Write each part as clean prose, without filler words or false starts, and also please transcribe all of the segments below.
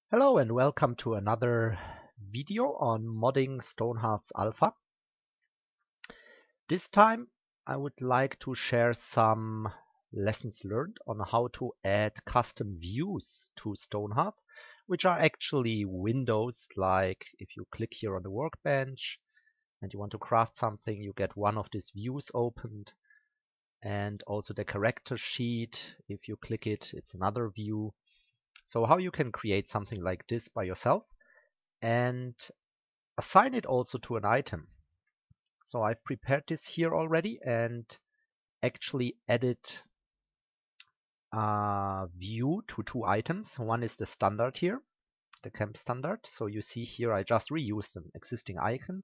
Hello and welcome to another video on modding Stonehearth's alpha. This time I would like to share some lessons learned on how to add custom views to Stonehearth, which are actually windows. Like if you click here on the workbench and you want to craft something, you get one of these views opened. And also the character sheet, if you click it, it's another view. So how you can create something like this by yourself and assign it also to an item. So I've prepared this here already and actually added a view to two items. One is the standard here, the camp standard. So you see here I just reused an existing icon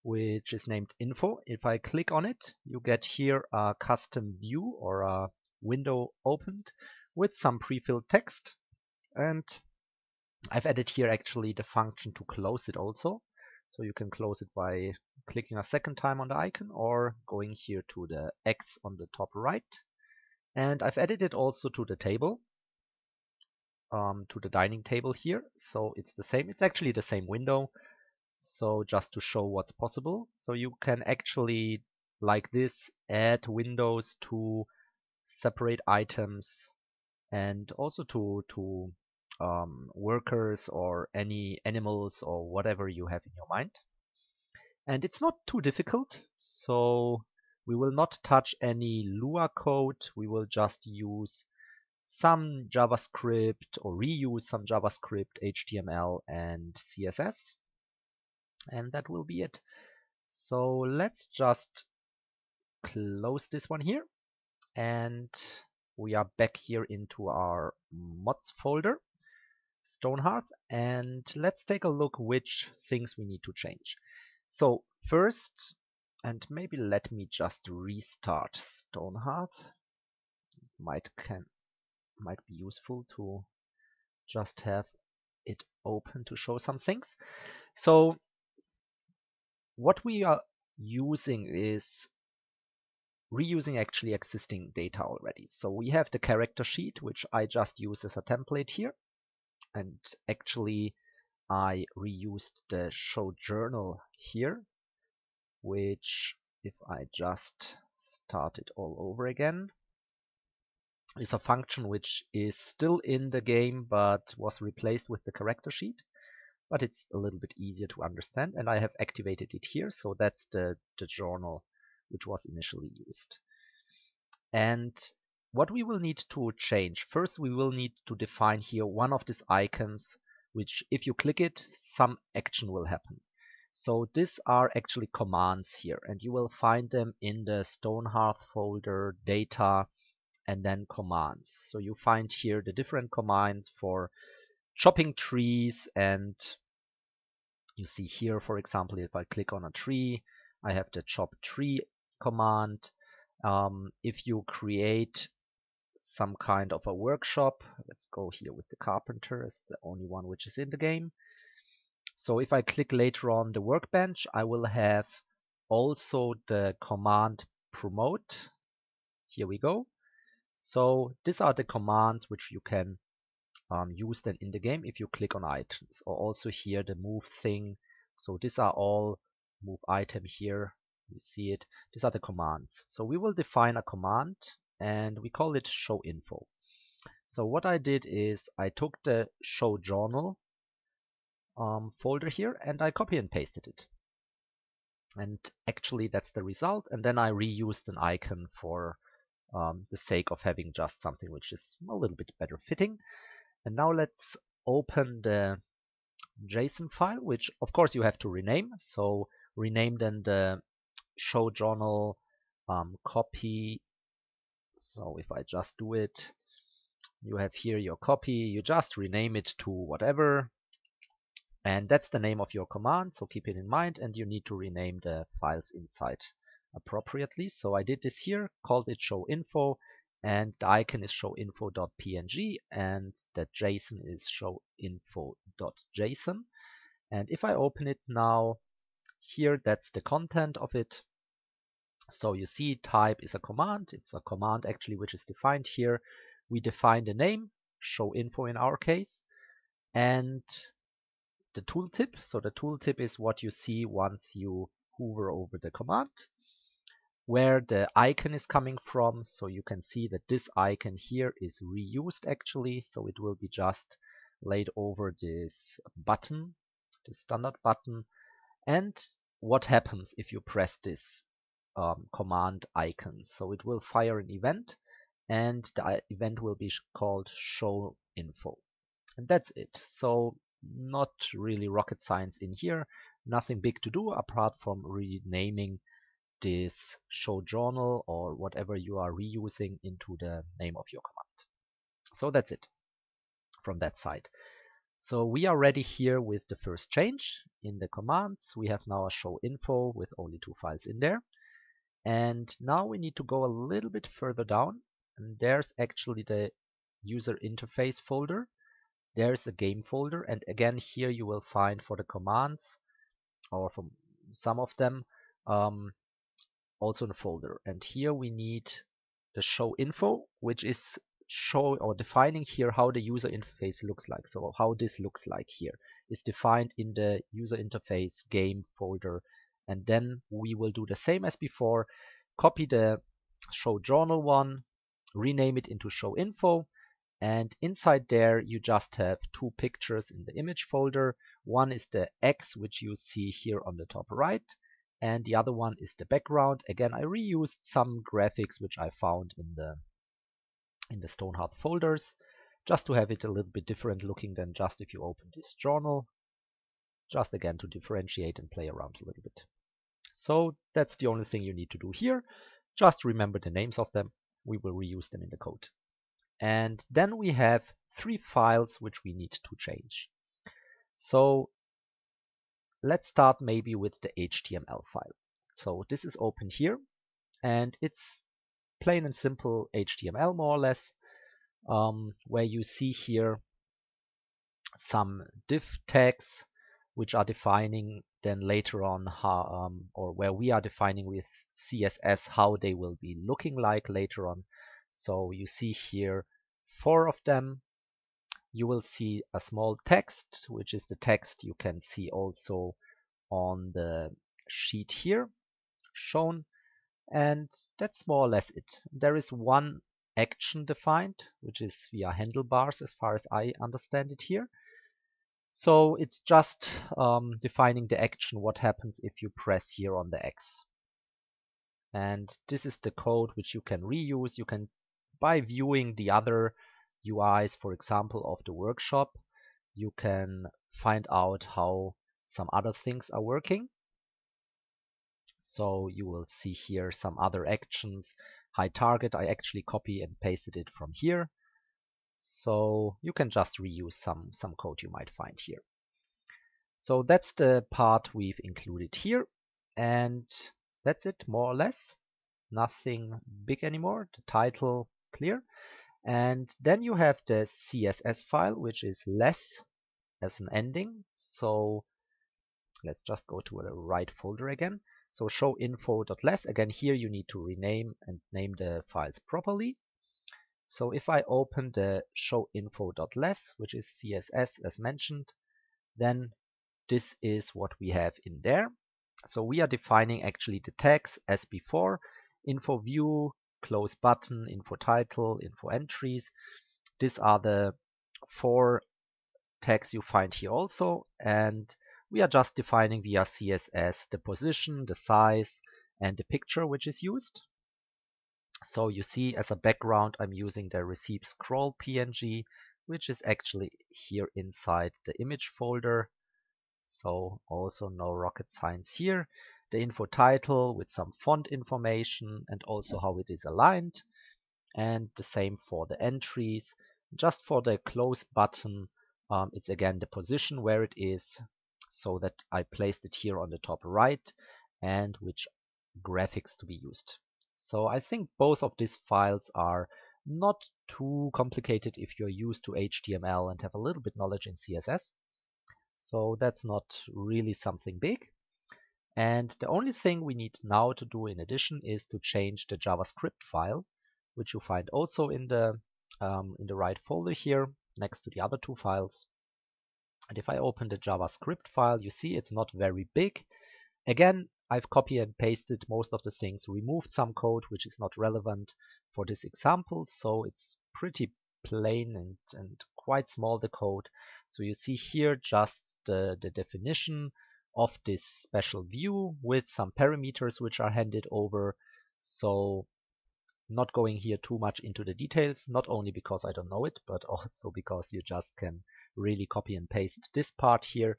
which is named info. If I click on it, you get here a custom view or a window opened with some pre-filled text, and I've added here actually the function to close it also. So you can close it by clicking a second time on the icon or going here to the X on the top right. And I've added it also to the table, to the dining table here. So it's the same. It's actually the same window. So just to show what's possible. So you can actually, like this, add windows to separate items and also to workers or any animals or whatever you have in your mind. And it's not too difficult, so we will not touch any Lua code. We will just use some JavaScript or reuse some JavaScript, HTML and CSS, and that will be it. So let's just close this one here, and we are back here into our mods folder, Stonehearth, and let's take a look which things we need to change. So first, and maybe let me just restart Stonehearth. Might be useful to just have it open to show some things. So what we are using is reusing actually existing data already. So we have the character sheet, which I just use as a template here. And actually I reused the show journal here, which if I just start it all over again, is a function which is still in the game but was replaced with the character sheet. But it's a little bit easier to understand, and I have activated it here. So that's the journal which was initially used. And what we will need to change, first we will need to define here one of these icons, which if you click it, some action will happen. So these are actually commands here, and you will find them in the Stonehearth folder, data, and then commands. So you find here the different commands for chopping trees, and you see here, for example, if I click on a tree, I have the chop tree command. If you create some kind of a workshop, let's go here with the carpenter as the only one which is in the game. So if I click later on the workbench, I will have also the command promote. Here we go. So these are the commands which you can use then in the game if you click on items, or also here the move thing. So these are all move item here. You see it. These are the commands. So we will define a command and we call it show info. So what I did is I took the show journal folder here and I copy and pasted it. And actually that's the result. And then I reused an icon for the sake of having just something which is a little bit better fitting. And now let's open the JSON file, which of course you have to rename. So rename then the show journal copy. So if I just do it, you have here your copy. You just rename it to whatever. And that's the name of your command. So keep it in mind, and you need to rename the files inside appropriately. So I did this here, called it show info. And the icon is showinfo.png and the JSON is showinfo.json. And if I open it now, here that's the content of it. So you see type is a command. It's a command actually which is defined here. We define the name, showinfo in our case. and the tooltip. So the tooltip is what you see once you hover over the command, where the icon is coming from. So you can see that this icon here is reused actually, so it will be just laid over this button, the standard button. And what happens if you press this command icon? So it will fire an event, and the event will be called show info. And that's it. So not really rocket science in here, nothing big to do apart from renaming this show journal or whatever you are reusing into the name of your command. So that's it from that side. So we are ready here with the first change in the commands. We have now a show info with only 2 files in there. And now we need to go a little bit further down, and there's actually the user interface folder. There's a game folder, and again here you will find for the commands, or from some of them, also in a folder. And here we need the show info, which is show or defining here how the user interface looks like. So how this looks like here is defined in the user interface game folder. And then we will do the same as before, copy the show journal one, rename it into show info, and inside there you just have 2 pictures in the image folder. One is the X, which you see here on the top right, and the other one is the background. Again, I reused some graphics which I found in the Stonehearth folders, just to have it a little bit different looking than just if you open this journal, just again to differentiate and play around a little bit. So that's the only thing you need to do here. Just remember the names of them. We will reuse them in the code. And then we have 3 files which we need to change. So let's start maybe with the HTML file. So this is open here, and it's plain and simple HTML more or less, where you see here some div tags which are defining then later on how, or where we are defining with CSS how they will be looking like later on. So you see here 4 of them. You will see a small text, which is the text you can see also on the sheet here shown, and that's more or less it. There is one action defined, which is via handlebars as far as I understand it here. So it's just defining the action, what happens if you press here on the X. And this is the code which you can reuse. You can, by viewing the other UIs, for example, of the workshop, you can find out how some other things are working. So you will see here some other actions. Hide target, I actually copy and pasted it from here. So you can just reuse some code you might find here. So that's the part we've included here. And that's it, more or less. Nothing big anymore. The title clear. And then you have the CSS file, which is less as an ending. So let's just go to the right folder again. So show info.less. Again, here you need to rename and name the files properly. So if I open the show info.less, which is CSS as mentioned, then this is what we have in there. So we are defining actually the tags as before: info view, close button, info title, info entries. These are the 4 tags you find here also, and we are just defining via CSS the position, the size, and the picture which is used. So you see as a background I'm using the receive scroll PNG, which is actually here inside the image folder. So also no rocket science here. The info title with some font information and also how it is aligned. And the same for the entries. Just for the close button, it's again the position where it is, so that I placed it here on the top right, and which graphics to be used. So I think both of these files are not too complicated if you're used to HTML and have a little bit knowledge in CSS. So that's not really something big. And the only thing we need now to do in addition is to change the JavaScript file, which you find also in the right folder here next to the other 2 files. And if I open the JavaScript file, you see it's not very big. Again, I've copy and pasted most of the things, removed some code which is not relevant for this example, so it's pretty plain and quite small, the code. So you see here just the definition of this special view with some parameters which are handed over. So not going here too much into the details, not only because I don't know it, but also because you just can really copy and paste this part here.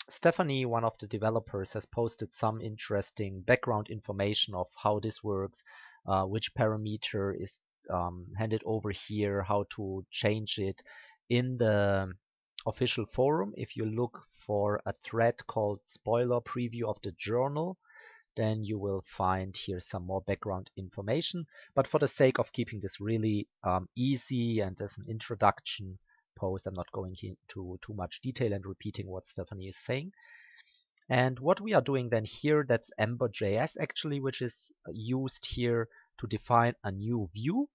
Stephanie, one of the developers, has posted some interesting background information of how this works, which parameter is handed over here, how to change it in the official forum. If you look for a thread called spoiler preview of the journal, then you will find here some more background information. But for the sake of keeping this really easy and as an introduction post, I'm not going into too much detail and repeating what Stephanie is saying. And what we are doing then here, that's Ember.js actually, which is used here to define a new view.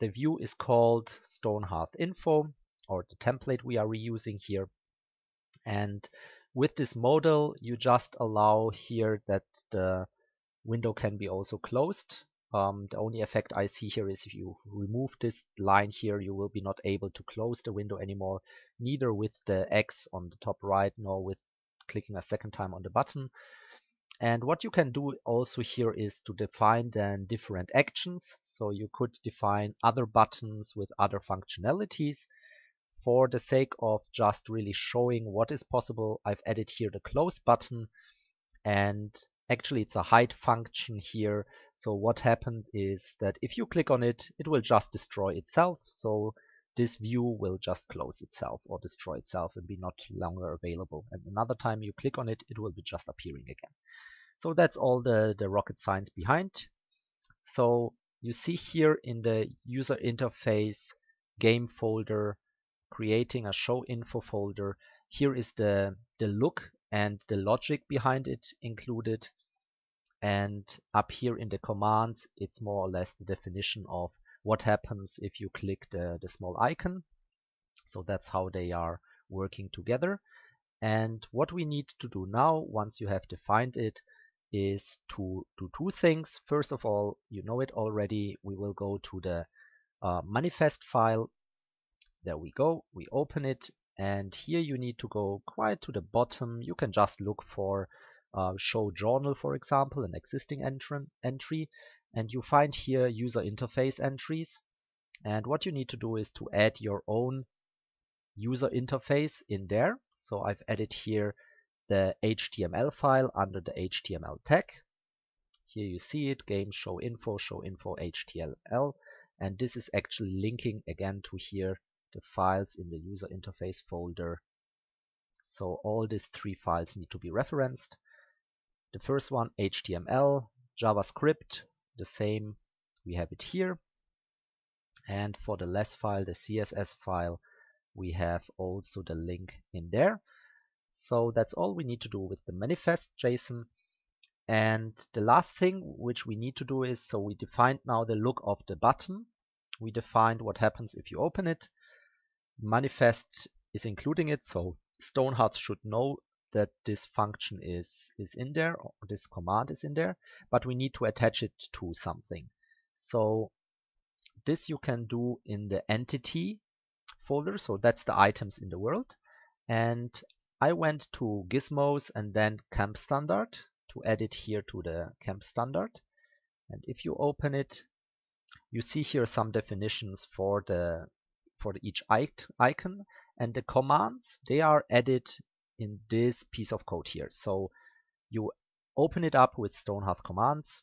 The view is called Stonehearth info, or the template we are reusing here. And with this modal, you just allow here that the window can be also closed. The only effect I see here is if you remove this line here, you will be not able to close the window anymore, neither with the X on the top right, nor with clicking a second time on the button. And what you can do also here is to define then different actions. So you could define other buttons with other functionalities. For the sake of just really showing what is possible, I've added here the close button, and actually it's a hide function here. So what happened is that if you click on it, it will just destroy itself. So this view will just close itself or destroy itself and be not longer available. And another time you click on it, it will be just appearing again. So that's all the rocket science behind. So you see here in the user interface game folder, creating a show info folder. Here is the look and the logic behind it included. And up here in the commands, it's more or less the definition of what happens if you click the small icon. So that's how they are working together. And what we need to do now, once you have defined it, is to do two things. First of all, you know it already, we will go to the manifest file. There we go, we open it, and here you need to go quite to the bottom. You can just look for show journal, for example, an existing entry, and you find here user interface entries. And what you need to do is to add your own user interface in there. So I've added here the HTML file under the HTML tag. Here you see it, game show info HTML, and this is actually linking again to here the files in the user interface folder. So all these three files need to be referenced. The first one, HTML, JavaScript, the same, we have it here. And for the last file, the CSS file, we have also the link in there. So that's all we need to do with the manifest JSON. And the last thing which we need to do is, so we defined now the look of the button. We defined what happens if you open it. Manifest is including it, so Stonehearth should know that this function is in there, or this command is in there, but we need to attach it to something. So this you can do in the entity folder, so that's the items in the world. And I went to gizmos and then camp standard to add it here to the camp standard. And if you open it, you see here some definitions for each icon, and the commands, they are added in this piece of code here. So you open it up with Stonehearth commands,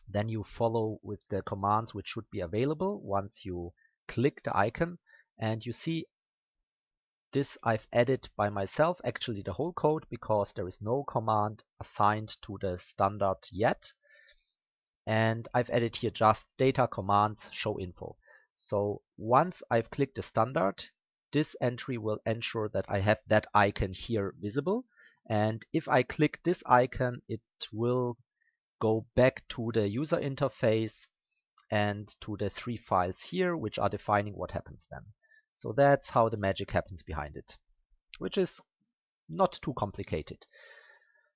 then you follow with the commands which should be available once you click the icon, and you see this I've added by myself, actually the whole code, because there is no command assigned to the standard yet. And I've added here just data commands show info. So once I've clicked the standard, this entry will ensure that I have that icon here visible. And if I click this icon, it will go back to the user interface and to the three files here, which are defining what happens then. So that's how the magic happens behind it. which is not too complicated.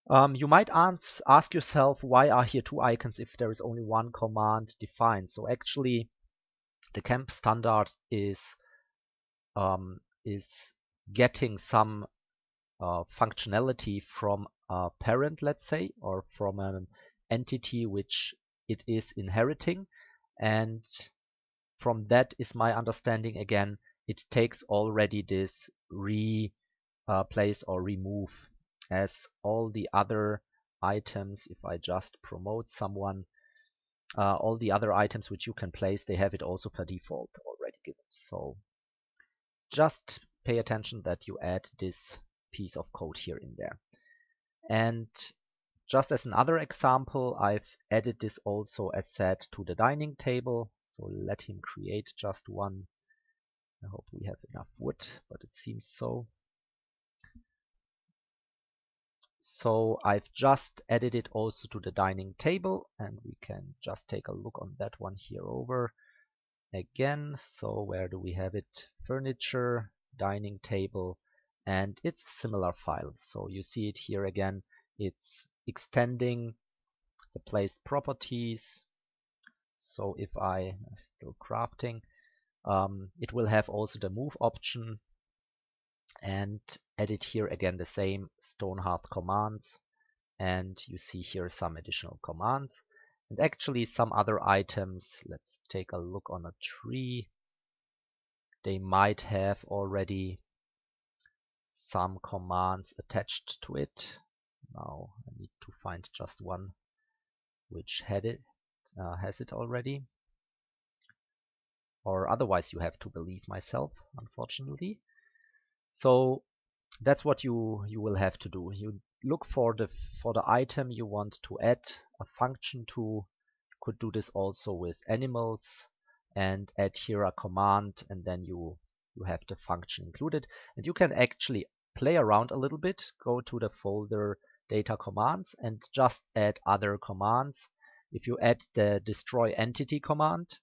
You might ask yourself, why are here two icons if there is only one command defined? So actually, the camp standard is getting some functionality from a parent, let's say, or from an entity which it is inheriting, and from that is my understanding again, it takes already this replace or remove, as all the other items, if I just promote someone, all the other items which you can place, they have it also per default already given. So just pay attention that you add this piece of code here in there. And just as another example, I've added this also as said to the dining table. So let him create just one. I hope we have enough wood, but it seems so. So I've just added it also to the dining table, and we can just take a look on that one here over again. So where do we have it? Furniture, dining table, and it's a similar file. So you see it here again. It's extending the placed properties. So if I still crafting, it will have also the move option, and edit here again the same Stonehearth commands, and you see here some additional commands and actually some other items. Let's take a look on a tree. They might have already some commands attached to it. Now I need to find just one which has it already, or otherwise you have to believe myself, unfortunately. So that's what you will have to do. You look for the item you want to add a function to. You could do this also with animals and add here a command, and then you have the function included. And you can actually play around a little bit, go to the folder data commands and just add other commands. If you add the destroy entity command,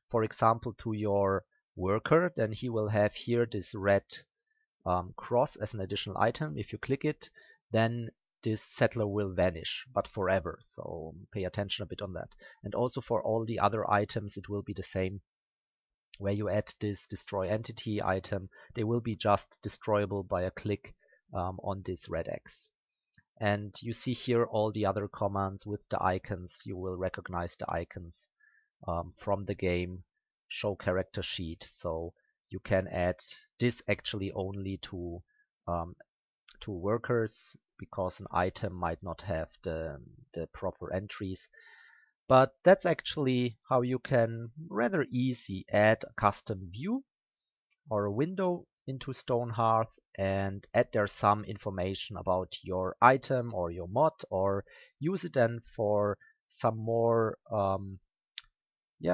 for example, to your worker, then he will have here this red cross as an additional item. If you click it, then this settler will vanish, but forever. So pay attention a bit on that. And also for all the other items, it will be the same. Where you add this destroy entity item, they will be just destroyable by a click on this red X. And you see here all the other commands with the icons. You will recognize the icons from the game. Show character sheet. So you can add this actually only to workers, because an item might not have the proper entries. But that's actually how you can rather easy add a custom view or a window into Stonehearth and add there some information about your item or your mod, or use it then for some more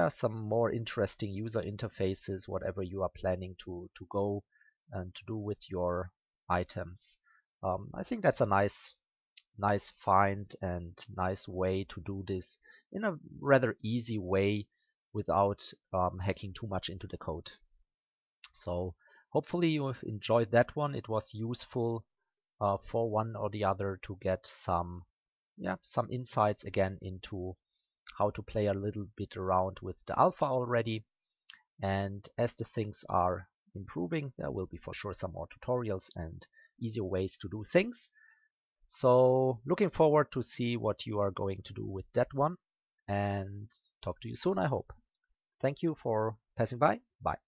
some more interesting user interfaces, whatever you are planning to go and to do with your items. I think that's a nice find and nice way to do this in a rather easy way without hacking too much into the code. So hopefully you have enjoyed that one. It was useful for one or the other to get some insights again into how to play a little bit around with the alpha already. And as the things are improving, there will be for sure some more tutorials and easier ways to do things. So looking forward to see what you are going to do with that one, and talk to you soon, I hope. Thank you for passing by. Bye.